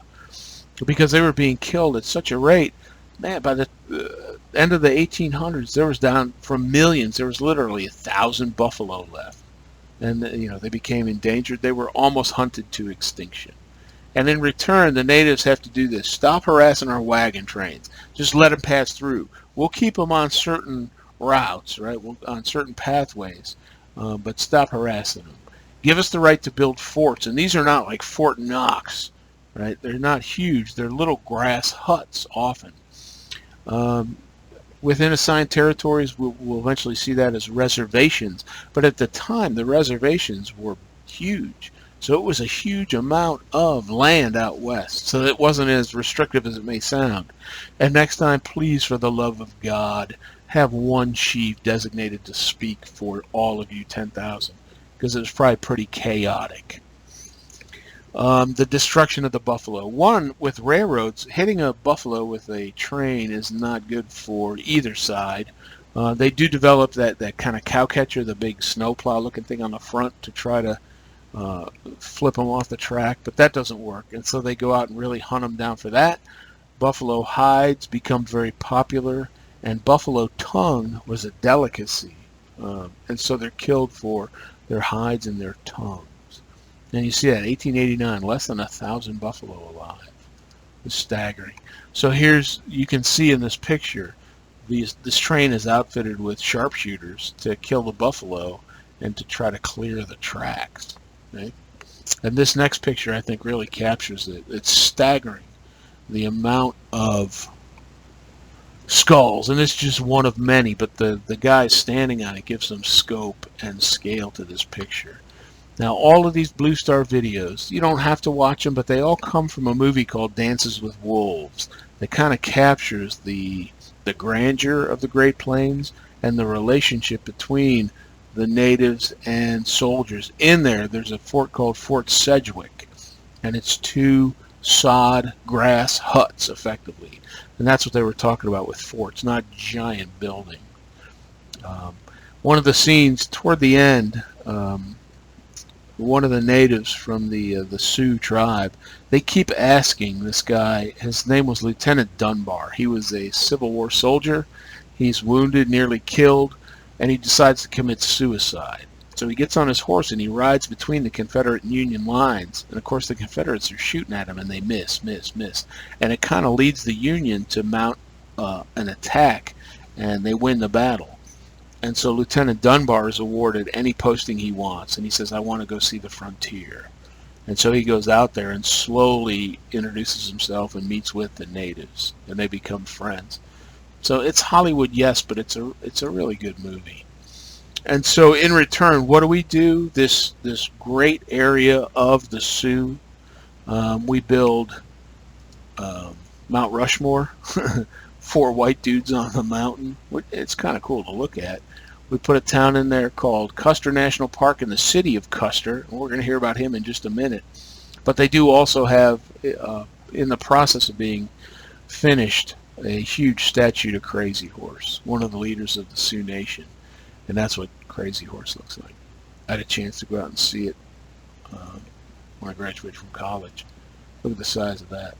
because they were being killed at such a rate. Man, by the end of the 1800s, there was down from millions. There was literally 1,000 buffalo left, and they became endangered. They were almost hunted to extinction. And in return, the natives have to do this: stop harassing our wagon trains. Just let them pass through. We'll keep them on certain routes, right? On certain pathways, but stop harassing them. Give us the right to build forts, and these are not like Fort Knox, right? They're not huge. They're little grass huts often. Within assigned territories, we'll eventually see that as reservations. But at the time, the reservations were huge. So it was a huge amount of land out west. So it wasn't as restrictive as it may sound. And next time, please, for the love of God, have one chief designated to speak for all of you 10,000. Because it was probably pretty chaotic. The destruction of the buffalo. One, with railroads, hitting a buffalo with a train is not good for either side. They do develop that kind of cow catcher, the big snowplow looking thing on the front, to try to flip them off the track, but that doesn't work. And so they go out and really hunt them down for that. Buffalo hides become very popular, and buffalo tongue was a delicacy. And so they're killed for their hides and their tongues. And you see that, 1889, less than 1,000 buffalo alive. It's staggering. So you can see in this picture, this train is outfitted with sharpshooters to kill the buffalo and to try to clear the tracks. Right? And this next picture, I think, really captures it. It's staggering, the amount of skulls, and it's just one of many, but the guy standing on it gives some scope and scale to this picture. Now, all of these Blue Star videos, you don't have to watch them, but they all come from a movie called Dances with Wolves that kind of captures the grandeur of the Great Plains and the relationship between the natives and soldiers. In there's a fort called Fort Sedgwick, and it's 2 sod grass huts, effectively. And that's what they were talking about with forts, not giant buildings. One of the scenes toward the end, one of the natives from the Sioux tribe, they keep asking this guy, his name was Lieutenant Dunbar. He was a Civil War soldier. He's wounded, nearly killed, and he decides to commit suicide. So he gets on his horse and he rides between the Confederate and Union lines. And of course the Confederates are shooting at him and they miss. And it kind of leads the Union to mount an attack, and they win the battle. And so Lieutenant Dunbar is awarded any posting he wants, and he says, I want to go see the frontier. And so he goes out there and slowly introduces himself and meets with the natives, and they become friends. So it's Hollywood, yes, but it's a really good movie. And so in return, what do? This great area of the Sioux, we build Mount Rushmore, 4 white dudes on the mountain. It's kind of cool to look at. We put a town in there called Custer National Park in the city of Custer, and we're going to hear about him in just a minute. But they do also have, in the process of being finished, a huge statue to Crazy Horse, one of the leaders of the Sioux Nation. And that's what Crazy Horse looks like. I had a chance to go out and see it when I graduated from college. Look at the size of that.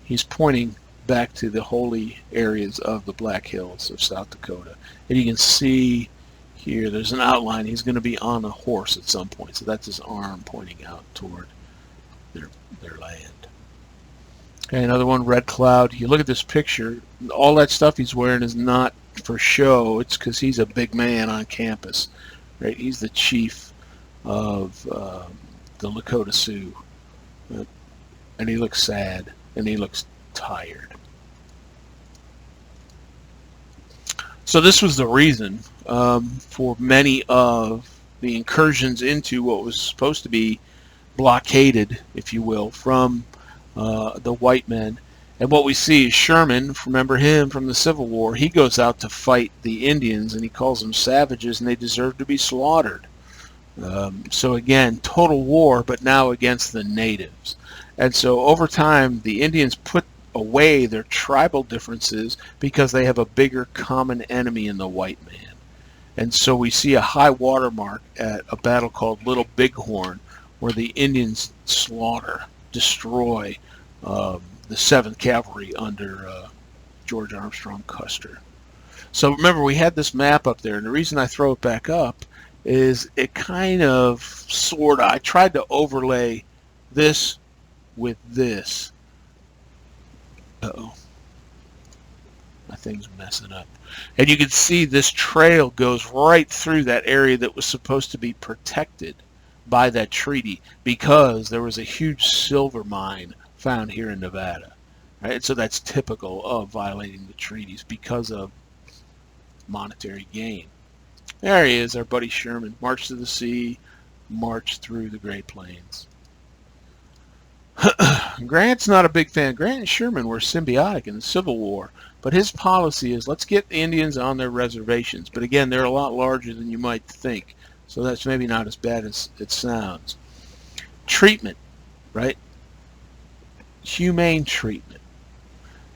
he's pointing back to the holy areas of the Black Hills of South Dakota. And you can see here there's an outline. He's going to be on a horse at some point. So that's his arm pointing out toward their land. Okay, another one, Red Cloud. You look at this picture, all that stuff he's wearing is not for show. It's because he's a big man on campus. Right? He's the chief of the Lakota Sioux. And he looks sad, and he looks tired. So this was the reason for many of the incursions into what was supposed to be blockaded, if you will, from the white men. And what we see is Sherman, remember him from the Civil War, he goes out to fight the Indians, and he calls them savages, and they deserve to be slaughtered. So again, total war, but now against the natives. And so over time, the Indians put away their tribal differences because they have a bigger common enemy in the white man. And so we see a high watermark at a battle called Little Bighorn, where the Indians slaughter, destroy the 7th Cavalry under George Armstrong Custer. So remember, we had this map up there, and the reason I throw it back up is it kind of, sort of, I tried to overlay this with this. Uh-oh. My thing's messing up. And you can see this trail goes right through that area that was supposed to be protected by that treaty because there was a huge silver mine found here in Nevada. Right? So that's typical of violating the treaties because of monetary gain. There he is, our buddy Sherman. March to the sea, march through the Great Plains. Grant's not a big fan. Grant and Sherman were symbiotic in the Civil War, but his policy is let's get the Indians on their reservations. But again, they're a lot larger than you might think, so that's maybe not as bad as it sounds. Treatment, right? Humane treatment.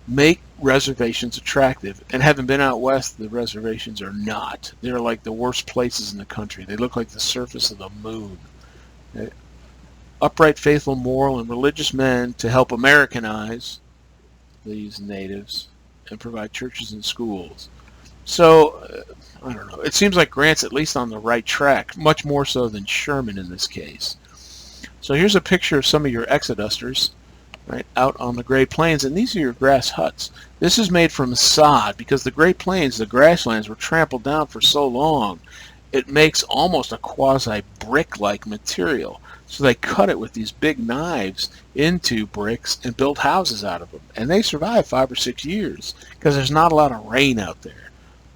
Make reservations attractive. And having been out west, the reservations are not. They're like the worst places in the country. They look like the surface of the moon. Okay? Upright, faithful, moral, and religious men to help Americanize these natives and provide churches and schools. So, I don't know. It seems like Grant's at least on the right track, much more so than Sherman in this case. So here's a picture of some of your exodusters, right, out on the Great Plains, and these are your grass huts. This is made from sod because the Great Plains, the grasslands, were trampled down for so long. It makes almost a quasi-brick-like material. So they cut it with these big knives into bricks and build houses out of them. And they survive 5 or 6 years because there's not a lot of rain out there.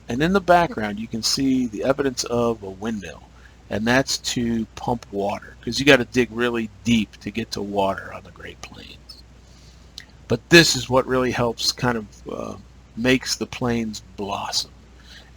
And in the background you can see the evidence of a windmill. And that's to pump water because you got to dig really deep to get to water on the Great Plains. But this is what really helps kind of makes the plains blossom.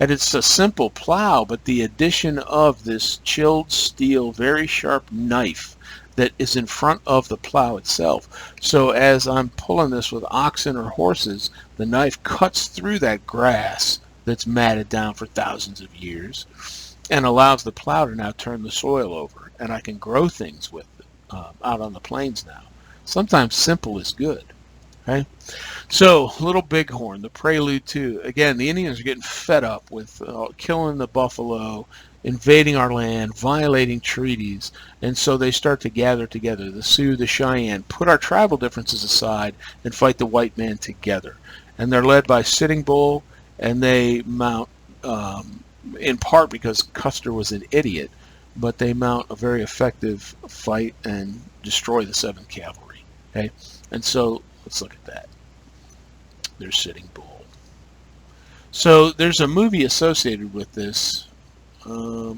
And it's a simple plow, but the addition of this chilled steel, very sharp knife that is in front of the plow itself. So as I'm pulling this with oxen or horses, the knife cuts through that grass that's matted down for thousands of years and allows the plow to now turn the soil over. And I can grow things with it out on the plains now. Sometimes simple is good. Okay? So, Little Bighorn, the prelude to, again, the Indians are getting fed up with killing the buffalo, invading our land, violating treaties, and so they start to gather together. The Sioux, the Cheyenne, put our tribal differences aside and fight the white man together. And they're led by Sitting Bull, and they mount, in part because Custer was an idiot, but they mount a very effective fight and destroy the 7th Cavalry. Okay? And so, let's look at that. There's Sitting Bull. So there's a movie associated with this. Where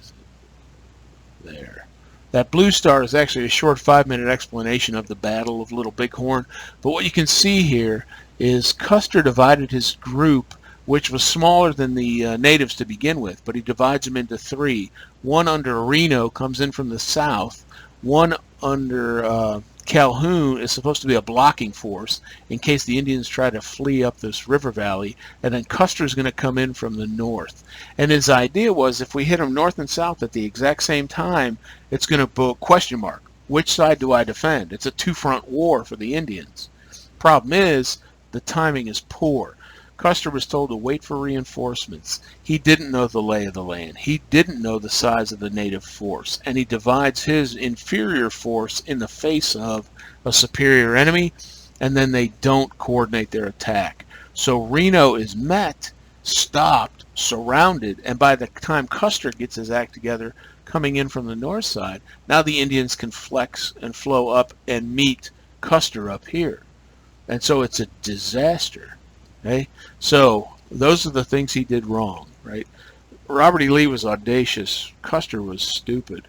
is it? There. That blue star is actually a short 5-minute explanation of the Battle of Little Bighorn. But what you can see here is Custer divided his group, which was smaller than the natives to begin with, but he divides them into 3. One under Reno comes in from the south. One under Calhoun is supposed to be a blocking force in case the Indians try to flee up this river valley, and then Custer's going to come in from the north. And his idea was if we hit them north and south at the exact same time, it's going to put question mark. Which side do I defend? It's a 2-front war for the Indians. problem is the timing is poor. Custer was told to wait for reinforcements. He didn't know the lay of the land. He didn't know the size of the native force. And he divides his inferior force in the face of a superior enemy, and then they don't coordinate their attack. So Reno is met, stopped, surrounded, and by the time Custer gets his act together, coming in from the north side, now the Indians can flex and flow up and meet Custer up here. And so it's a disaster. Okay? So those are the things he did wrong, right? Robert E. Lee was audacious. Custer was stupid.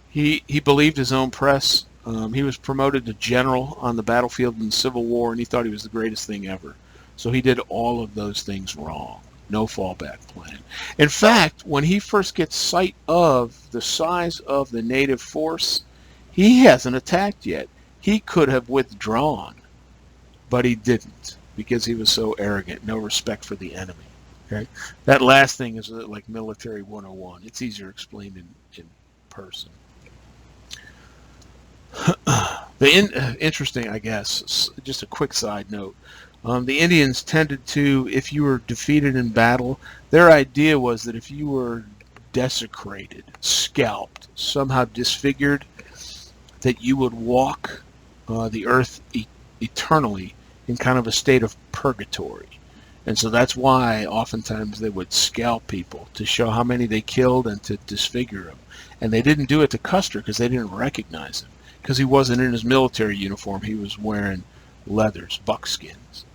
He believed his own press. He was promoted to general on the battlefield in the Civil War, and he thought he was the greatest thing ever. So he did all of those things wrong. No fallback plan. In fact, when he first gets sight of the size of the native force, he hasn't attacked yet. He could have withdrawn, but he didn't because he was so arrogant, no respect for the enemy. Okay? That last thing is like military 101. It's easier explained in person. Interesting, I guess, just a quick side note. The Indians tended to, if you were defeated in battle, their idea was that if you were desecrated, scalped, somehow disfigured, that you would walk the earth eternally in kind of a state of purgatory. And so that's why oftentimes they would scalp people to show how many they killed and to disfigure them. And they didn't do it to Custer because they didn't recognize him, because he wasn't in his military uniform. He was wearing leathers, buckskins.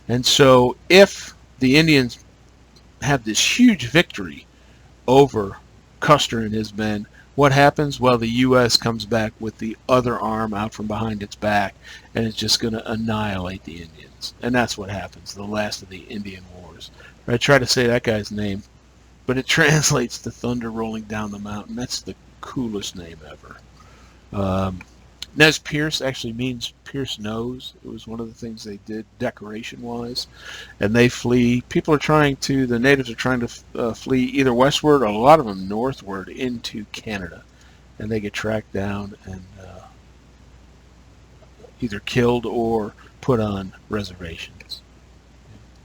And so if the Indians have this huge victory over Custer and his men, what happens? Well, the U.S. comes back with the other arm out from behind its back, and it's just going to annihilate the Indians. And that's what happens, the last of the Indian Wars. I try to say that guy's name, but it translates to thunder rolling down the mountain. That's the coolest name ever. Nez Perce actually means Pierce nose. It was one of the things they did decoration-wise. And they flee. The natives are trying to flee either westward or a lot of them northward into Canada. And they get tracked down and either killed or put on reservations.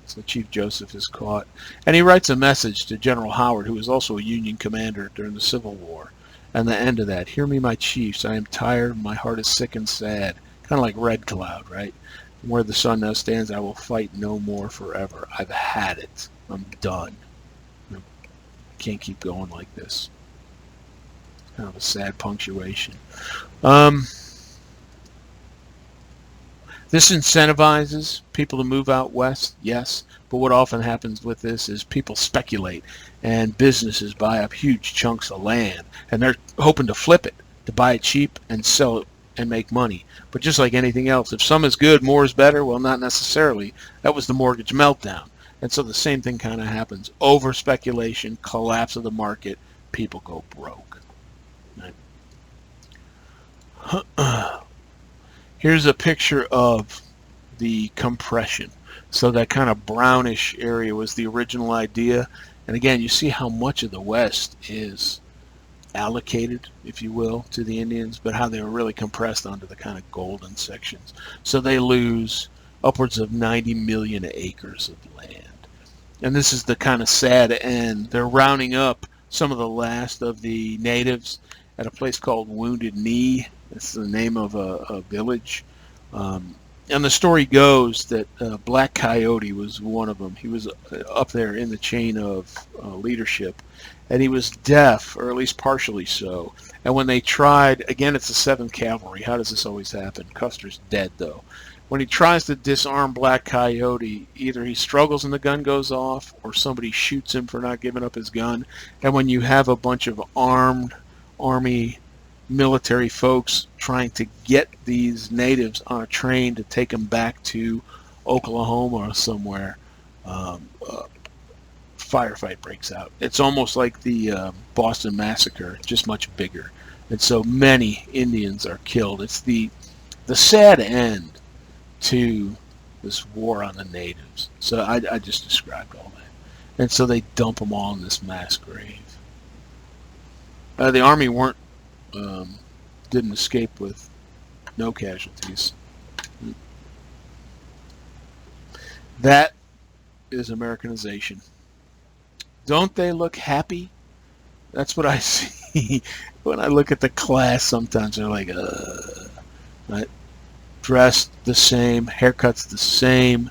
So Chief Joseph is caught. And he writes a message to General Howard, who was also a Union commander during the Civil War. And the end of that, hear me, my chiefs, I am tired, my heart is sick and sad. Kind of like Red Cloud, right? Where the sun now stands, I will fight no more forever. I've had it. I'm done. I can't keep going like this. It's kind of a sad punctuation. This incentivizes people to move out west, yes. But what often happens with this is people speculate and businesses buy up huge chunks of land and they're hoping to flip it, to buy it cheap and sell it and make money. But just like anything else, if some is good, more is better. Well, not necessarily. That was the mortgage meltdown. And so the same thing kind of happens. Over speculation, collapse of the market, people go broke. Right? Here's a picture of the compression. So that kind of brownish area was the original idea. And again, you see how much of the West is allocated, if you will, to the Indians, but how they were really compressed onto the kind of golden sections. So they lose upwards of 90 million acres of land. And this is the kind of sad end. They're rounding up some of the last of the natives at a place called Wounded Knee. That's the name of a village. And the story goes that Black Coyote was one of them. He was up there in the chain of leadership, and he was deaf, or at least partially so. And when they tried, again, it's the 7th Cavalry. How does this always happen? Custer's dead, though. When he tries to disarm Black Coyote, either he struggles and the gun goes off, or somebody shoots him for not giving up his gun. And when you have a bunch of armed army military folks trying to get these natives on a train to take them back to Oklahoma or somewhere, firefight breaks out. It's almost like the Boston Massacre, just much bigger. And so many Indians are killed. It's the sad end to this war on the natives. So I just described all that. And so they dump them all in this mass grave. The army didn't escape with no casualties. That is Americanization. Don't they look happy? That's what I see when I look at the class. Sometimes they're like, right? Dressed the same, haircuts the same.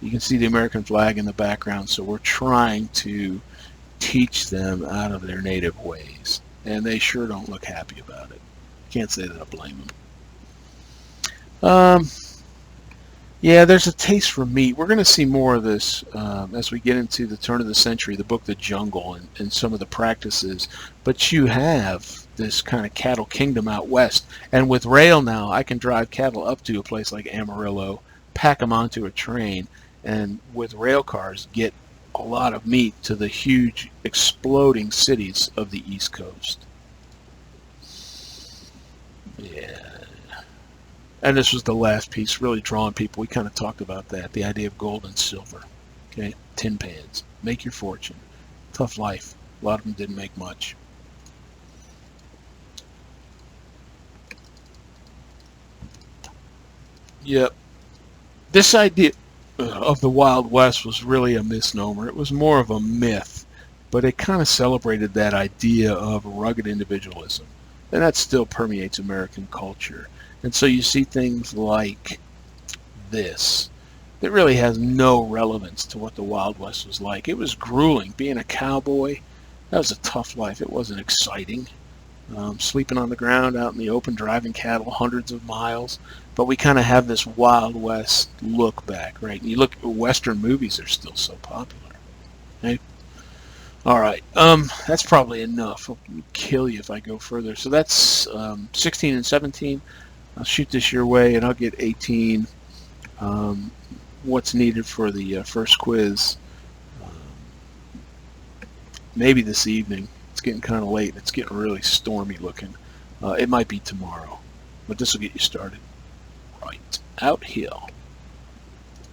You can see the American flag in the background. So we're trying to teach them out of their native ways, and they sure don't look happy about it. Can't say that I blame them. Yeah, there's a taste for meat. We're going to see more of this as we get into the turn of the century, the book The Jungle, and some of the practices. But you have this kind of cattle kingdom out west. And with rail now, I can drive cattle up to a place like Amarillo, pack them onto a train, and with rail cars get a lot of meat to the huge exploding cities of the East Coast. Yeah. And this was the last piece, really drawing people. We kind of talked about that, the idea of gold and silver. Okay, tin pans. Make your fortune. Tough life. A lot of them didn't make much. Yep. This idea of the Wild West was really a misnomer. It was more of a myth, but it kind of celebrated that idea of rugged individualism. And that still permeates American culture. And so you see things like this that really has no relevance to what the Wild West was like. It was grueling. Being a cowboy, that was a tough life. It wasn't exciting. Sleeping on the ground out in the open, driving cattle hundreds of miles. But we kind of have this Wild West look back, right? And you look at Western movies, are still so popular. Right? All right, that's probably enough. I'll kill you if I go further. So that's 16 and 17. I'll shoot this your way, and I'll get 18. What's needed for the first quiz? Maybe this evening. It's getting kind of late. It's getting really stormy looking. It might be tomorrow, but this will get you started right out here.